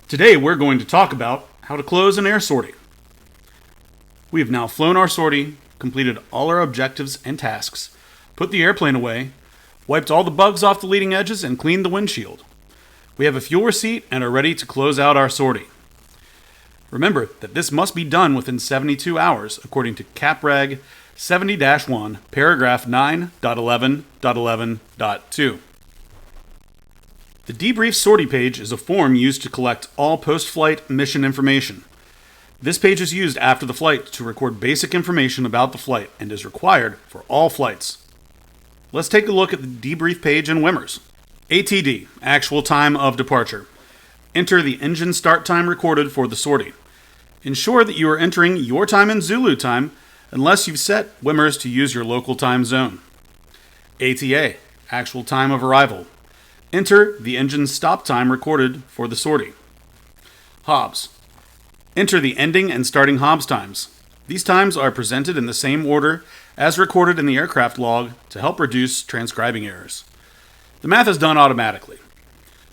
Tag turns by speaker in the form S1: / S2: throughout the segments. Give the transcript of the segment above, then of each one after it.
S1: Today we're going to talk about how to close an air sortie. We have now flown our sortie, completed all our objectives and tasks, put the airplane away, wiped all the bugs off the leading edges, and cleaned the windshield. We have a fuel receipt and are ready to close out our sortie. Remember that this must be done within 72 hours according to CAPREG 70-1, paragraph 9.11.11.2. The Debrief Sortie page is a form used to collect all post-flight mission information. This page is used after the flight to record basic information about the flight and is required for all flights. Let's take a look at the Debrief page in WMIRS. ATD, actual time of departure. Enter the engine start time recorded for the sortie. Ensure that you are entering your time in Zulu time unless you've set WMIRS to use your local time zone. ATA, actual time of arrival. Enter the engine stop time recorded for the sortie. Hobs. Enter the ending and starting Hobs times. These times are presented in the same order as recorded in the aircraft log to help reduce transcribing errors. The math is done automatically.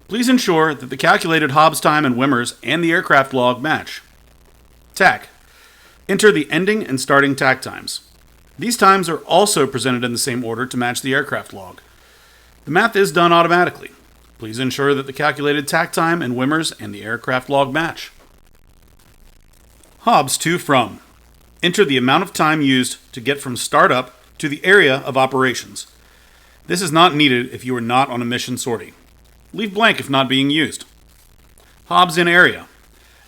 S1: Please ensure that the calculated Hobs time in WMIRS and the aircraft log match. TAC. Enter the ending and starting TAC times. These times are also presented in the same order to match the aircraft log. The math is done automatically. Please ensure that the calculated TAC time in WMIRS and the aircraft log match. Hobs to from. Enter the amount of time used to get from startup to the area of operations. This is not needed if you are not on a mission sortie. Leave blank if not being used. Hobs in area.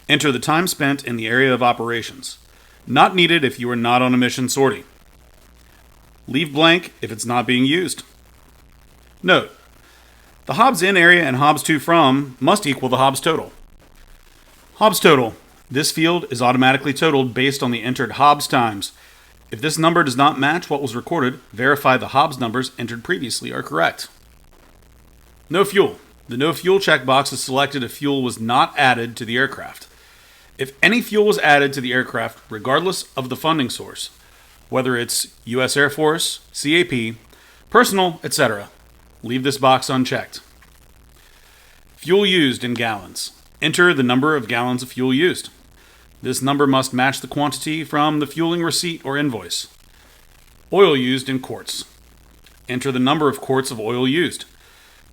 S1: Enter the time spent in the area of operations. Not needed if you are not on a mission sortie. Leave blank if it's not being used. Note: the Hobs in area and Hobs to from must equal the Hobs total. Hobs total. This field is automatically totaled based on the entered Hobs times. If this number does not match what was recorded, verify the Hobs numbers entered previously are correct. No fuel. The no fuel checkbox is selected if fuel was not added to the aircraft. If any fuel was added to the aircraft, regardless of the funding source, whether it's U.S. Air Force, CAP, personal, etc., leave this box unchecked. Fuel used in gallons. Enter the number of gallons of fuel used. This number must match the quantity from the fueling receipt or invoice. Oil used in quarts. Enter the number of quarts of oil used.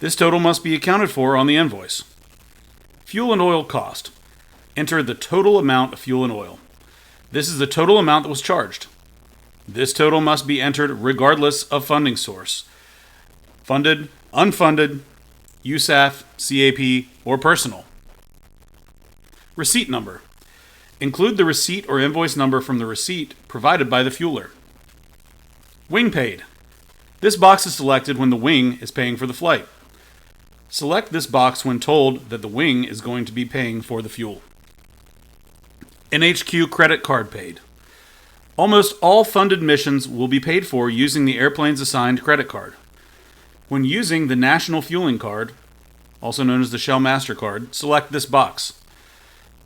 S1: This total must be accounted for on the invoice. Fuel and oil cost. Enter the total amount of fuel and oil. This is the total amount that was charged. This total must be entered regardless of funding source. Funded, unfunded, USAF, CAP, or personal. Receipt number. Include the receipt or invoice number from the receipt provided by the fueler. Wing paid. This box is selected when the wing is paying for the flight. Select this box when told that the wing is going to be paying for the fuel. NHQ credit card paid. Almost all funded missions will be paid for using the airplane's assigned credit card. When using the National Fueling Card, also known as the Shell MasterCard, select this box.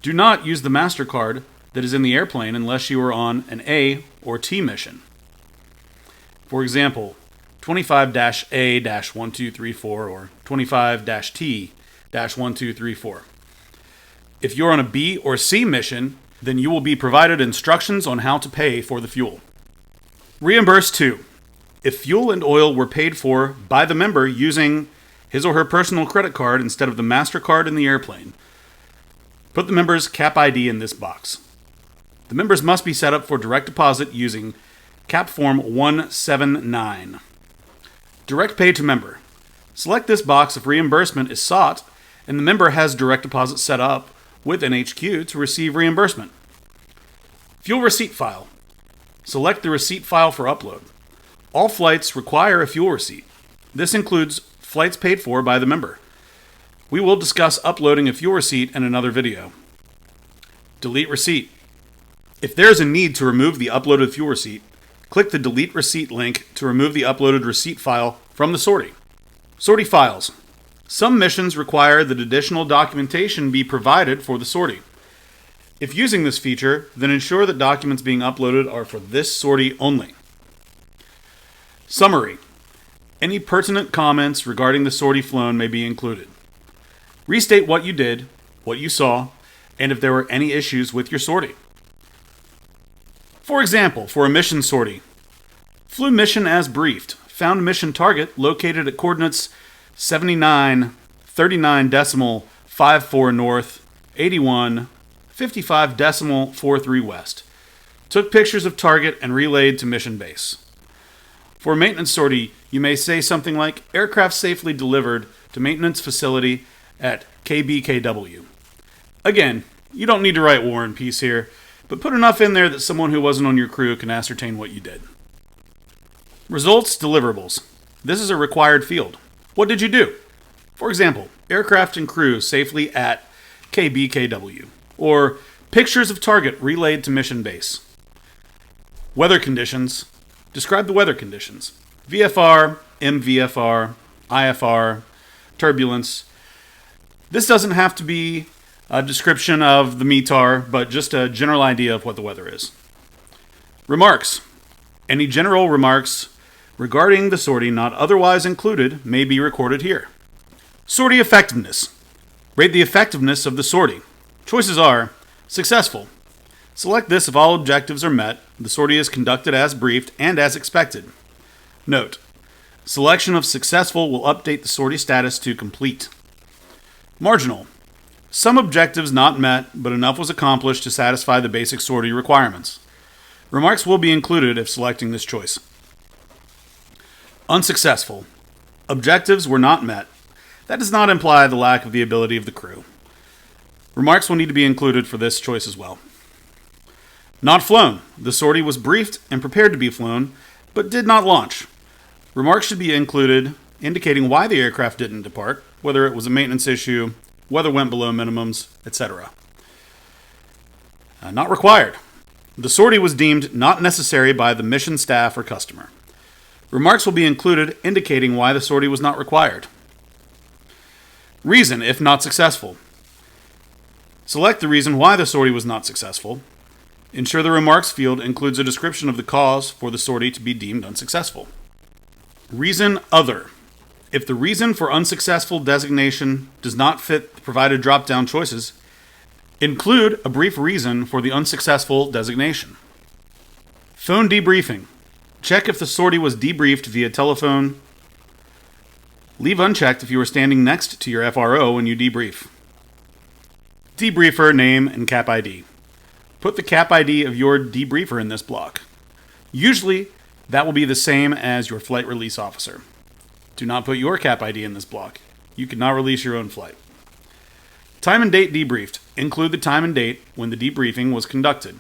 S1: Do not use the MasterCard that is in the airplane unless you are on an A or T mission. For example, 25-A-1234 or 25-T-1234. If you're on a B or C mission, then you will be provided instructions on how to pay for the fuel. Reimburse to. If fuel and oil were paid for by the member using his or her personal credit card instead of the MasterCard in the airplane, put the member's CAP ID in this box. The members must be set up for direct deposit using CAP Form 179. Direct pay to member. Select this box if reimbursement is sought and the member has direct deposit set up with NHQ to receive reimbursement. Fuel receipt file. Select the receipt file for upload. All flights require a fuel receipt. This includes flights paid for by the member. We will discuss uploading a fuel receipt in another video. Delete receipt. If there is a need to remove the uploaded fuel receipt, click the Delete Receipt link to remove the uploaded receipt file from the sortie. Sortie files. Some missions require that additional documentation be provided for the sortie. If using this feature, then ensure that documents being uploaded are for this sortie only. Summary. Any pertinent comments regarding the sortie flown may be included. Restate what you did, what you saw, and if there were any issues with your sortie. For example, for a mission sortie, flew mission as briefed, found mission target located at coordinates 79, 39.54 north, 81, 55.43 west. Took pictures of target and relayed to mission base. For a maintenance sortie, you may say something like, aircraft safely delivered to maintenance facility at KBKW. Again, you don't need to write War and Peace here, but put enough in there that someone who wasn't on your crew can ascertain what you did. Results, deliverables. This is a required field. What did you do? For example, aircraft and crew safely at KBKW, or pictures of target relayed to mission base. Weather conditions. Describe the weather conditions. VFR, MVFR, IFR, turbulence. This doesn't have to be a description of the METAR, but just a general idea of what the weather is. Remarks. Any general remarks regarding the sortie not otherwise included may be recorded here. Sortie effectiveness. Rate the effectiveness of the sortie. Choices are successful. Select this if all objectives are met, the sortie is conducted as briefed and as expected. Note, selection of successful will update the sortie status to complete. Marginal. Some objectives not met, but enough was accomplished to satisfy the basic sortie requirements. Remarks will be included if selecting this choice. Unsuccessful. Objectives were not met. That does not imply the lack of the ability of the crew. Remarks will need to be included for this choice as well. Not flown. The sortie was briefed and prepared to be flown, but did not launch. Remarks should be included indicating why the aircraft didn't depart, whether it was a maintenance issue, weather went below minimums, etc. Not required. The sortie was deemed not necessary by the mission staff or customer. Remarks will be included indicating why the sortie was not required. Reason, if not successful. Select the reason why the sortie was not successful. Ensure the remarks field includes a description of the cause for the sortie to be deemed unsuccessful. Reason other. If the reason for unsuccessful designation does not fit the provided drop-down choices, include a brief reason for the unsuccessful designation. Phone debriefing. Check if the sortie was debriefed via telephone. Leave unchecked if you are standing next to your FRO when you debrief. Debriefer name and cap ID. Put the cap ID of your debriefer in this block. Usually, that will be the same as your flight release officer. Do not put your cap ID in this block. You cannot release your own flight. Time and date debriefed. Include the time and date when the debriefing was conducted.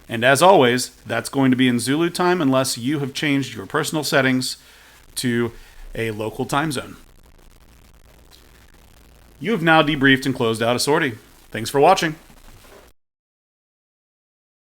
S1: And as always, that's going to be in Zulu time unless you have changed your personal settings to a local time zone. You have now debriefed and closed out a sortie. Thanks for watching.